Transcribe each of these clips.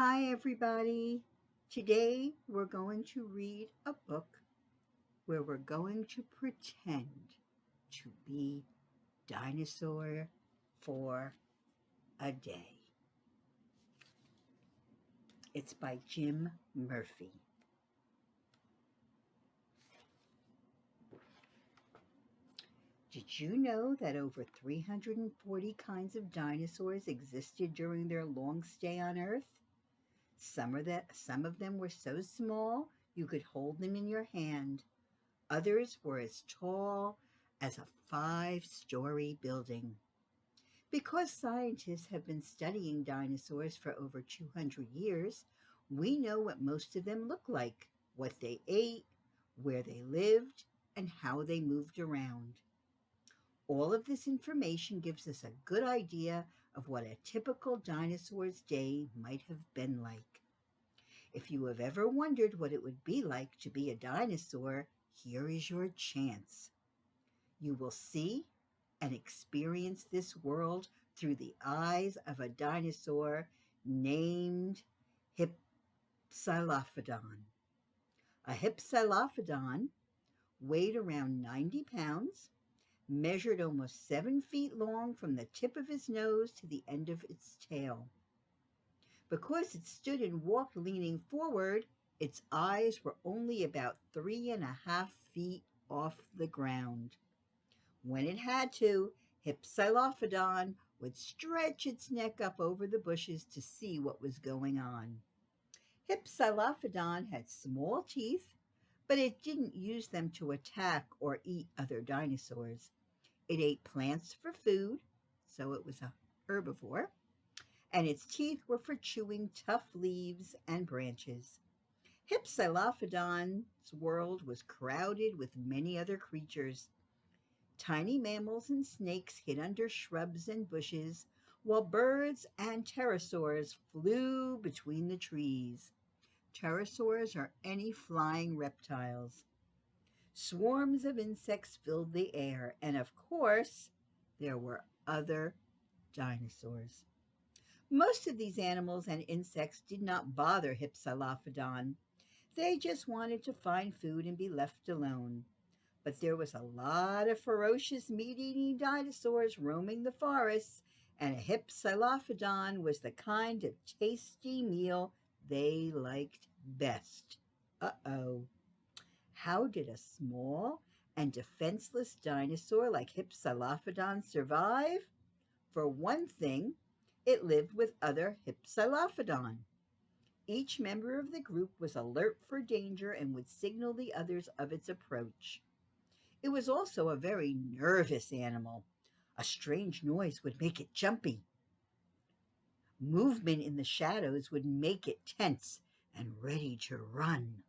Hi, everybody. Today we're going to read a book where we're going to pretend to be Dinosaur for a Day. It's by Jim Murphy. Did you know that over 340 kinds of dinosaurs existed during their long stay on Earth? Some of them were so small you could hold them in your hand. Others were as tall as a 5-story building. Because scientists have been studying dinosaurs for over 200 years, we know what most of them look like, what they ate, where they lived, and how they moved around. All of this information gives us a good idea of what a typical dinosaur's day might have been like. If you have ever wondered what it would be like to be a dinosaur, here is your chance. You will see and experience this world through the eyes of a dinosaur named Hypsilophodon. A Hypsilophodon weighed around 90 pounds, measured almost 7 feet long from the tip of its nose to the end of its tail. Because it stood and walked leaning forward, its eyes were only about 3.5 feet off the ground. When it had to, Hypsilophodon would stretch its neck up over the bushes to see what was going on. Hypsilophodon had small teeth, but it didn't use them to attack or eat other dinosaurs. It ate plants for food, so it was a herbivore, and its teeth were for chewing tough leaves and branches. Hypsilophodon's world was crowded with many other creatures. Tiny mammals and snakes hid under shrubs and bushes, while birds and pterosaurs flew between the trees. Pterosaurs are any flying reptiles. Swarms of insects filled the air, and of course, there were other dinosaurs. Most of these animals and insects did not bother Hypsilophodon. They just wanted to find food and be left alone. But there was a lot of ferocious meat-eating dinosaurs roaming the forests, and a Hypsilophodon was the kind of tasty meal they liked best. Uh-oh. How did a small and defenseless dinosaur like Hypsilophodon survive? For one thing, it lived with other Hypsilophodon. Each member of the group was alert for danger and would signal the others of its approach. It was also a very nervous animal. A strange noise would make it jumpy. Movement in the shadows would make it tense and ready to run.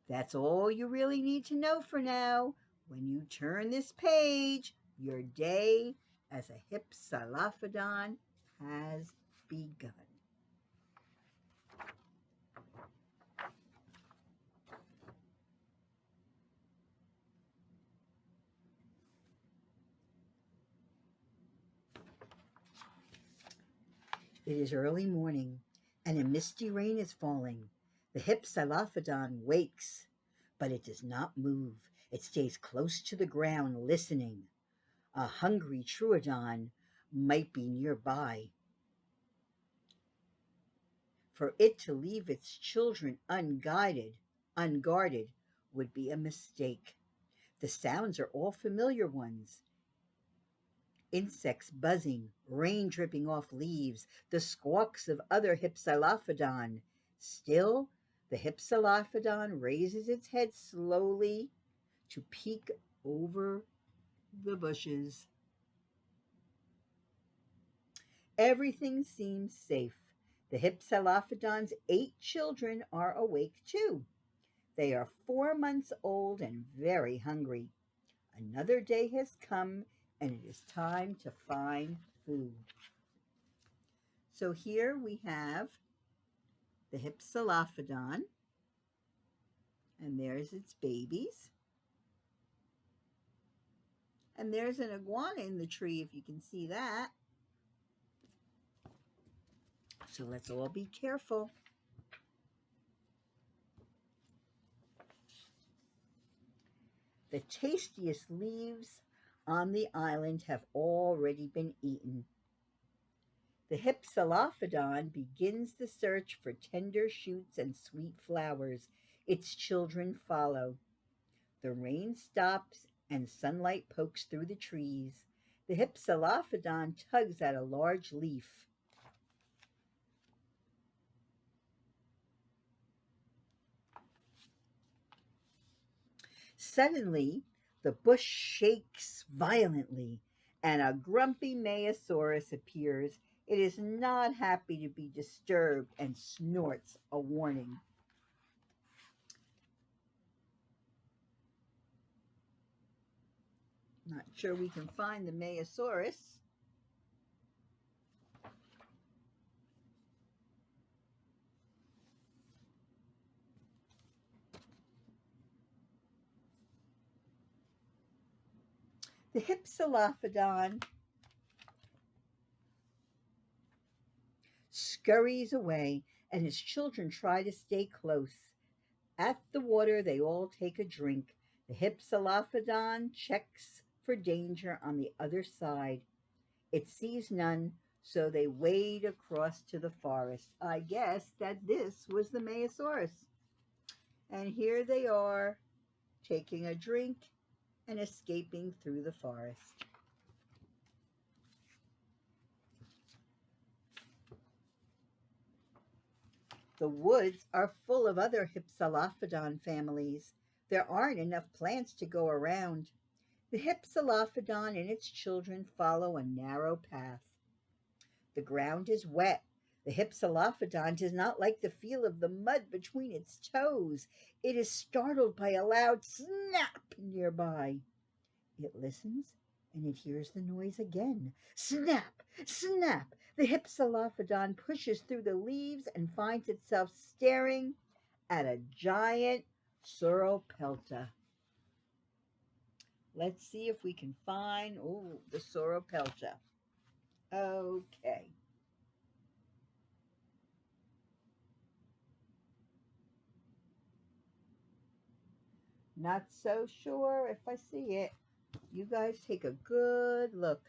That's all you really need to know for now. When you turn this page, your day as a Hypsilophodon has begun. It is early morning, and a misty rain is falling. The Hypsilophodon wakes, but it does not move. It stays close to the ground, listening. A hungry Troodon might be nearby. For it to leave its children unguarded, would be a mistake. The sounds are all familiar ones. Insects buzzing, rain dripping off leaves, the squawks of other Hypsilophodon. Still, the Hypsilophodon raises its head slowly to peek over the bushes. Everything seems safe. The Hypsilophodon's 8 children are awake too. They are 4 months old and very hungry. Another day has come, and it is time to find food. So here we have the Hypsilophodon, and there's its babies. And there's an iguana in the tree, if you can see that. So let's all be careful. The tastiest leaves on the island have already been eaten. The Hypsilophodon begins the search for tender shoots and sweet flowers. Its children follow. The rain stops and sunlight pokes through the trees. The Hypsilophodon tugs at a large leaf. Suddenly, the bush shakes violently, and a grumpy Mayosaurus appears. It is not happy to be disturbed and snorts a warning. Not sure we can find the Mayosaurus. The Hypsilophodon scurries away, and his children try to stay close. At the water, they all take a drink. The Hypsilophodon checks for danger on the other side. It sees none, so they wade across to the forest. I guess that this was the Mayosaurus. And here they are, taking a drink and escaping through the forest. The woods are full of other Hypsilophodon families. There aren't enough plants to go around. The Hypsilophodon and its children follow a narrow path. The ground is wet. The Hypsilophodon does not like the feel of the mud between its toes. It is startled by a loud snap nearby. It listens and it hears the noise again. Snap! Snap! The Hypsilophodon pushes through the leaves and finds itself staring at a giant Sauropelta. Let's see if we can find, the Sauropelta. Okay. Not so sure if I see it. You guys take a good look.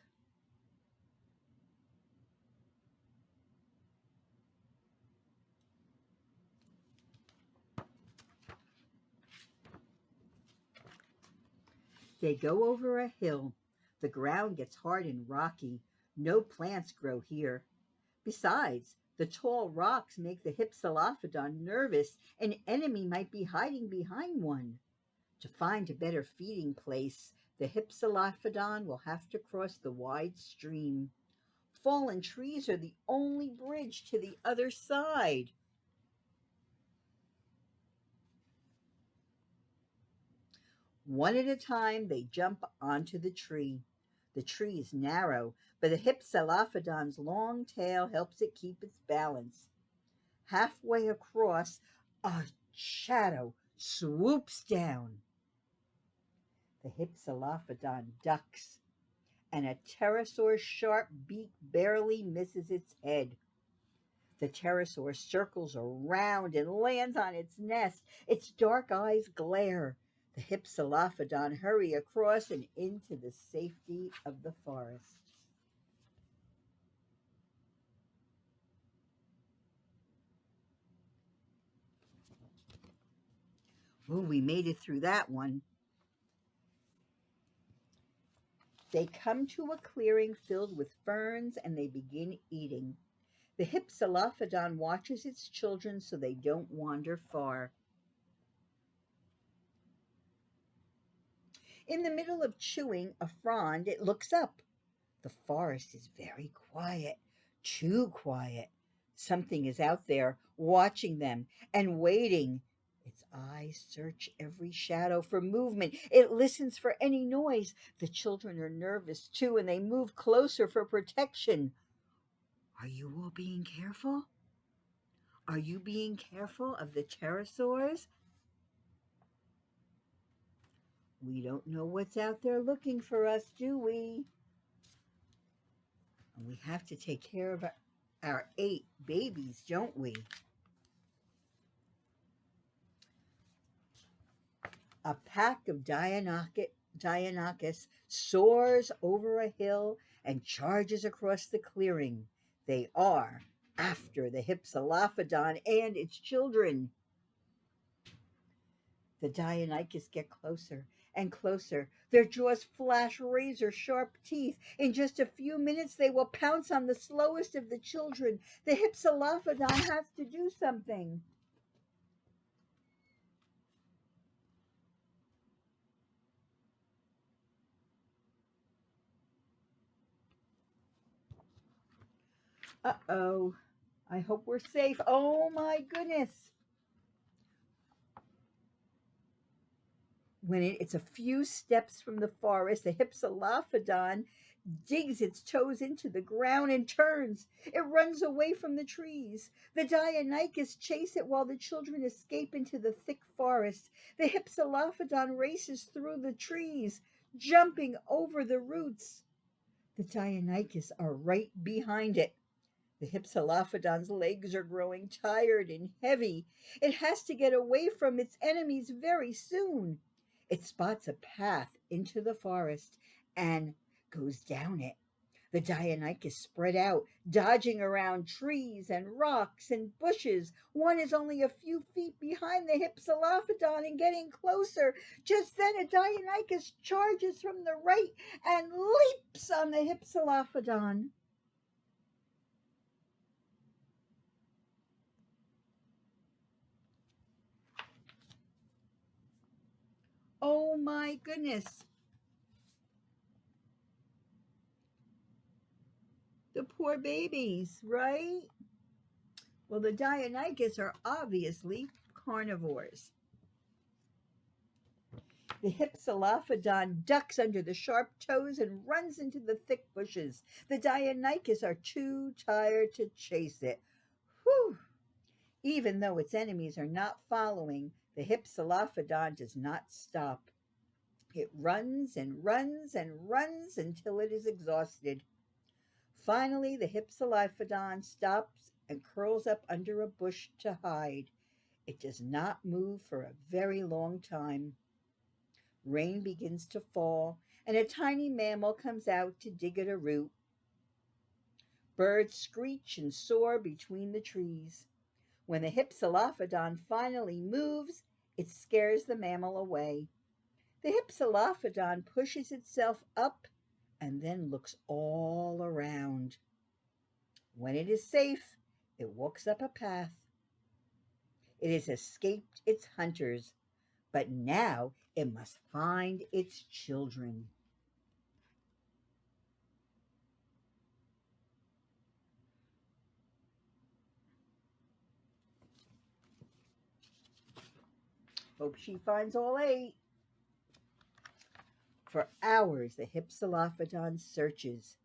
They go over a hill. The ground gets hard and rocky. No plants grow here. Besides, the tall rocks make the Hypsilophodon nervous. An enemy might be hiding behind one. To find a better feeding place, the Hypsilophodon will have to cross the wide stream. Fallen trees are the only bridge to the other side. One at a time, they jump onto the tree. The tree is narrow, but the Hypsilophodon's long tail helps it keep its balance. Halfway across, a shadow swoops down. The Hypsilophodon ducks, and a pterosaur's sharp beak barely misses its head. The pterosaur circles around and lands on its nest. Its dark eyes glare. The Hypsilophodon hurry across and into the safety of the forest. Oh, we made it through that one. They come to a clearing filled with ferns and they begin eating. The Hypsilophodon watches its children so they don't wander far. In the middle of chewing a frond, it looks up. The forest is very quiet, too quiet. Something is out there watching them and waiting. Its eyes search every shadow for movement. It listens for any noise. The children are nervous too and they move closer for protection. Are you all being careful? Are you being careful of the pterosaurs? We don't know what's out there looking for us, do we? And we have to take care of it. our 8 babies, don't we? A pack of Dionychus soars over a hill and charges across the clearing. They are after the Hypsilophodon and its children. The Deinonychus get closer and closer. Their jaws flash razor sharp teeth. In just a few minutes, they will pounce on the slowest of the children. The Hypsilophodon has to do something. Uh-oh. I hope we're safe. Oh my goodness. When it's a few steps from the forest, the Hypsilophodon digs its toes into the ground and turns. It runs away from the trees. The Deinonychus chase it while the children escape into the thick forest. The Hypsilophodon races through the trees, jumping over the roots. The Deinonychus are right behind it. The Hypsilophodon's legs are growing tired and heavy. It has to get away from its enemies very soon. It spots a path into the forest and goes down it. The Deinonychus spread out, dodging around trees and rocks and bushes. One is only a few feet behind the Hypsilophodon and getting closer. Just then a Deinonychus charges from the right and leaps on the Hypsilophodon. Oh my goodness. The poor babies, right? Well, the Deinonychus are obviously carnivores. The Hypsilophodon ducks under the sharp toes and runs into the thick bushes. The Deinonychus are too tired to chase it. Whew! Even though its enemies are not following, the Hypsilophodon does not stop. It runs and runs and runs until it is exhausted. Finally, the Hypsilophodon stops and curls up under a bush to hide. It does not move for a very long time. Rain begins to fall, and a tiny mammal comes out to dig at a root. Birds screech and soar between the trees. When the Hypsilophodon finally moves, it scares the mammal away. The Hypsilophodon pushes itself up and then looks all around. When it is safe, it walks up a path. It has escaped its hunters, but now it must find its children. Hope she finds all 8. For hours, the Hypsilophodon searches.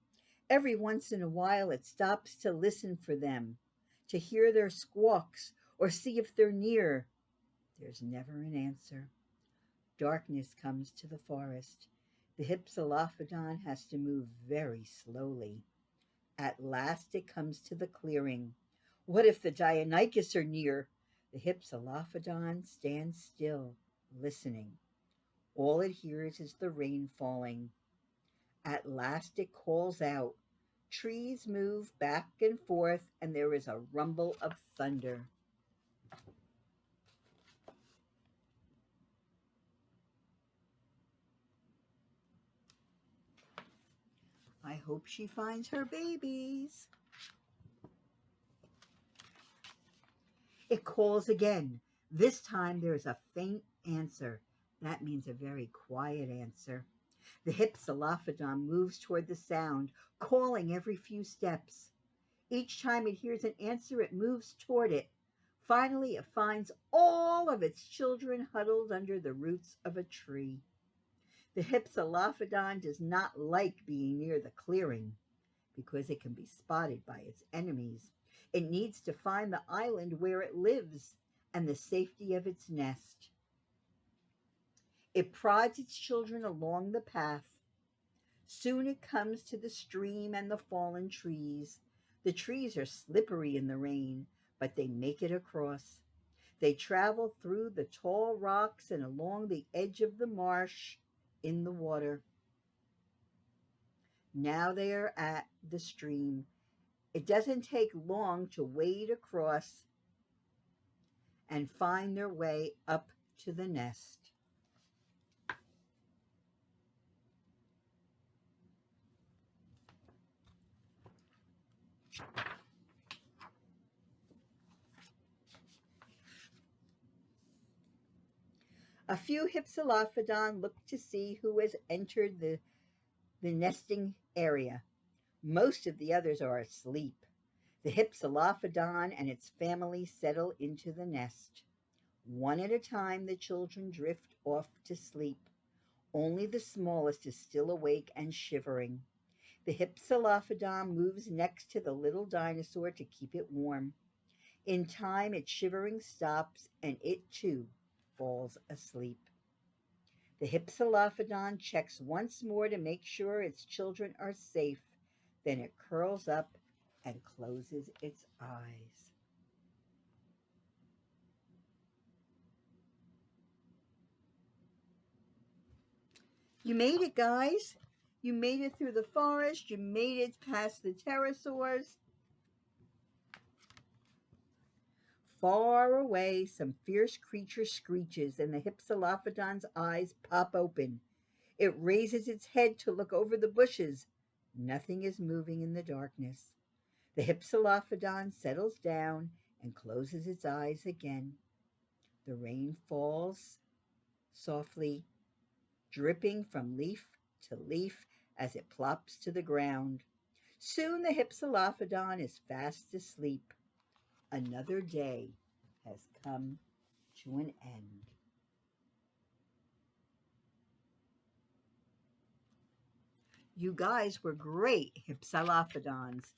Every once in a while, it stops to listen for them, to hear their squawks, or see if they're near. There's never an answer. Darkness comes to the forest. The Hypsilophodon has to move very slowly. At last it comes to the clearing. What if the Deinonychus are near? The Hypsilophodon stands still, listening. All it hears is the rain falling. At last it calls out. Trees move back and forth, and there is a rumble of thunder. I hope she finds her babies. It calls again. This time there is a faint answer. That means a very quiet answer. The Hypsilophodon moves toward the sound, calling every few steps. Each time it hears an answer, it moves toward it. Finally, it finds all of its children huddled under the roots of a tree. The Hypsilophodon does not like being near the clearing because it can be spotted by its enemies. It needs to find the island where it lives and the safety of its nest. It prods its children along the path. Soon it comes to the stream and the fallen trees. The trees are slippery in the rain, but they make it across. They travel through the tall rocks and along the edge of the marsh in the water. Now they are at the stream. It doesn't take long to wade across and find their way up to the nest. A few Hypsilophodon look to see who has entered the nesting area. Most of the others are asleep. The Hypsilophodon and its family settle into the nest. One at a time, the children drift off to sleep. Only the smallest is still awake and shivering. The Hypsilophodon moves next to the little dinosaur to keep it warm. In time, its shivering stops and it too falls asleep. The Hypsilophodon checks once more to make sure its children are safe. Then it curls up and closes its eyes. You made it, guys. You made it through the forest. You made it past the pterosaurs. Far away, some fierce creature screeches, and the Hypsilophodon's eyes pop open. It raises its head to look over the bushes. Nothing is moving in the darkness. The Hypsilophodon settles down and closes its eyes again. The rain falls softly, dripping from leaf to leaf as it plops to the ground. Soon the Hypsilophodon is fast asleep. Another day has come to an end. You guys were great, Hypsilophodons.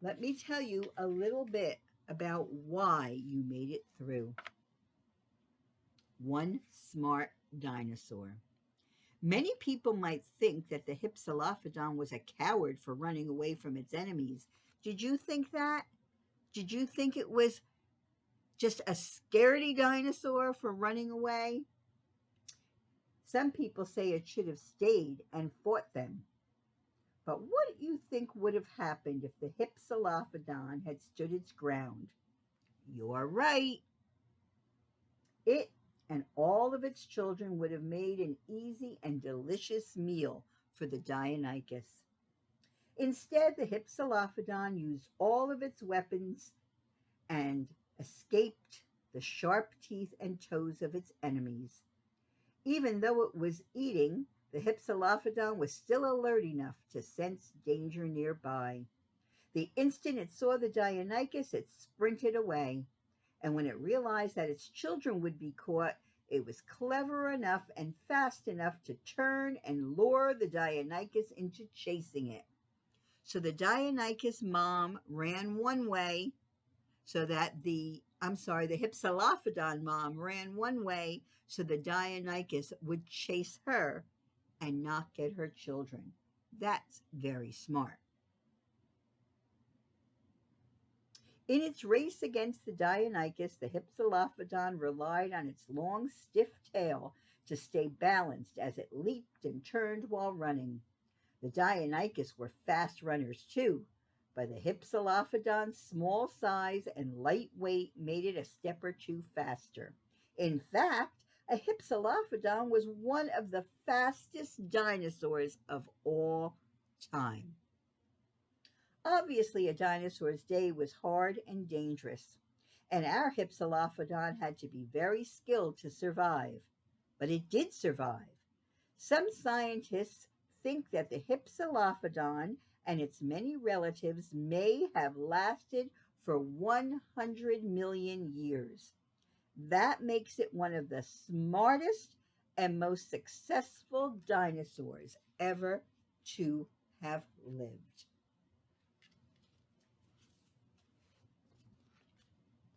Let me tell you a little bit about why you made it through. One smart dinosaur. Many people might think that the Hypsilophodon was a coward for running away from its enemies. Did you think that? Did you think it was just a scaredy dinosaur for running away? Some people say it should have stayed and fought them. But what do you think would have happened if the Hypsilophodon had stood its ground? You're right. It and all of its children would have made an easy and delicious meal for the Deinonychus. Instead, the Hypsilophodon used all of its weapons and escaped the sharp teeth and toes of its enemies. Even though it was eating, the Hypsilophodon was still alert enough to sense danger nearby. The instant it saw the Deinonychus, it sprinted away. And when it realized that its children would be caught, it was clever enough and fast enough to turn and lure the Deinonychus into chasing it. So the Deinonychus mom ran one way, the Hypsilophodon mom ran one way so the Deinonychus would chase her and not get her children. That's very smart. In its race against the Deinonychus, the Hypsilophodon relied on its long, stiff tail to stay balanced as it leaped and turned while running. The Deinonychus were fast runners too, but the Hypsilophodon's small size and light weight made it a step or two faster. In fact, a Hypsilophodon was one of the fastest dinosaurs of all time. Obviously, a dinosaur's day was hard and dangerous, and our Hypsilophodon had to be very skilled to survive. But it did survive. Some scientists think that the Hypsilophodon and its many relatives may have lasted for 100 million years. That makes it one of the smartest and most successful dinosaurs ever to have lived.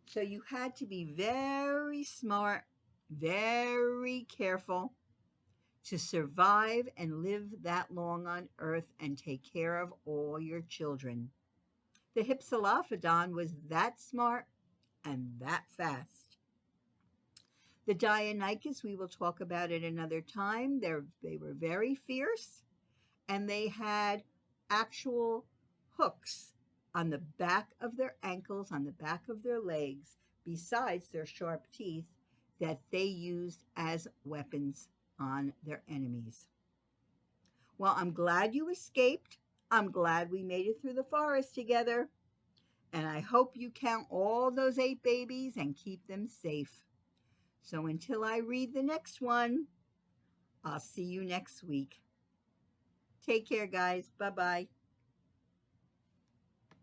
So you had to be very smart, very careful to survive and live that long on Earth and take care of all your children. The Hypsilophodon was that smart and that fast. The Deinonychus, we will talk about it another time. They were very fierce, and they had actual hooks on the back of their ankles, on the back of their legs, besides their sharp teeth that they used as weapons on their enemies. Well, I'm glad you escaped. I'm glad we made it through the forest together. And I hope you count all those 8 babies and keep them safe. So until I read the next one, I'll see you next week. Take care, guys. Bye bye.